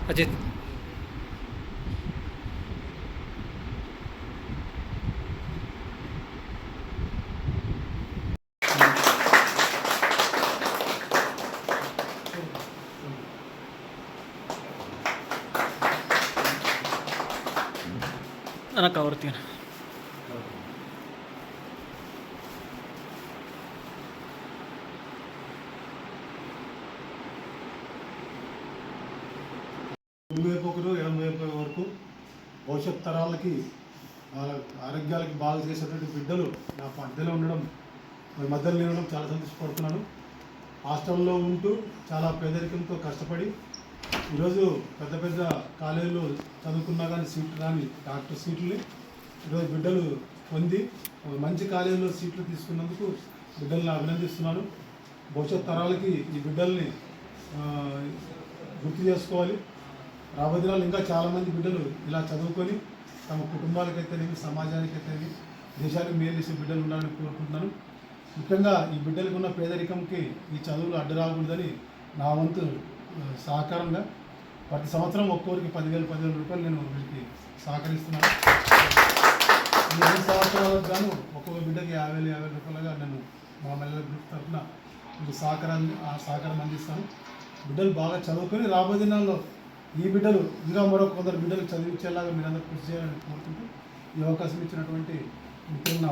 అజిత్ అన్న కవర్ తీయను. కుడివైపు ఒకరు ఎడమవైపు వరకు భవిష్యత్ తరాలకి ఆరోగ్యాలకి బాగా చేసేటువంటి బిడ్డలు నా మధ్యలో ఉండడం మధ్యలో ఉండడం చాలా సంతోషపడుతున్నాను. హాస్టల్లో ఉంటూ చాలా పేదరికంతో కష్టపడి ఈరోజు పెద్ద పెద్ద కాలేజీలో చదువుకున్నా కానీ సీట్లు రాని డాక్టర్ సీట్లని ఈరోజు బిడ్డలు పొంది మంచి కాలేజీలో సీట్లు తీసుకున్నందుకు బిడ్డల్ని అభినందిస్తున్నాను. భవిష్యత్ తరాలకి ఈ బిడ్డల్ని గుర్తు చేసుకోవాలి. రాబోయే దినాలు ఇంకా చాలామంది బిడ్డలు ఇలా చదువుకొని తమ కుటుంబాలకైతేనేమి సమాజానికైతేనేమి దేశానికి మేలు చేసే బిడ్డలు ఉండాలని కోరుకుంటున్నాను. ముఖ్యంగా ఈ బిడ్డలకు ఉన్న పేదరికంకి ఈ చదువులు అడ్డు రాకూడదని నా వంతు సహకారంగా ప్రతి సంవత్సరం ఒక్కొక్కరికి 10,000 రూపాయలు నేను వీళ్ళకి సహకరిస్తున్నాను. ఈ 5 సంవత్సరాలకు గాను ఒక్కొక్క బిడ్డకి 50,000 రూపాయలుగా నేను మా మహిళల గ్రూప్ తరఫున మీకు సహకారం అందిస్తాను. బిడ్డలు బాగా చదువుకొని రాబోయే దినాల్లో ఈ బిడ్డలు ఇంకా మరో కొందరు బిడ్డలు చదివించేలాగా మీరందరూ కృషి చేయాలని కోరుకుంటూ ఈ అవకాశం ఇచ్చినటువంటి మిత్రులు నా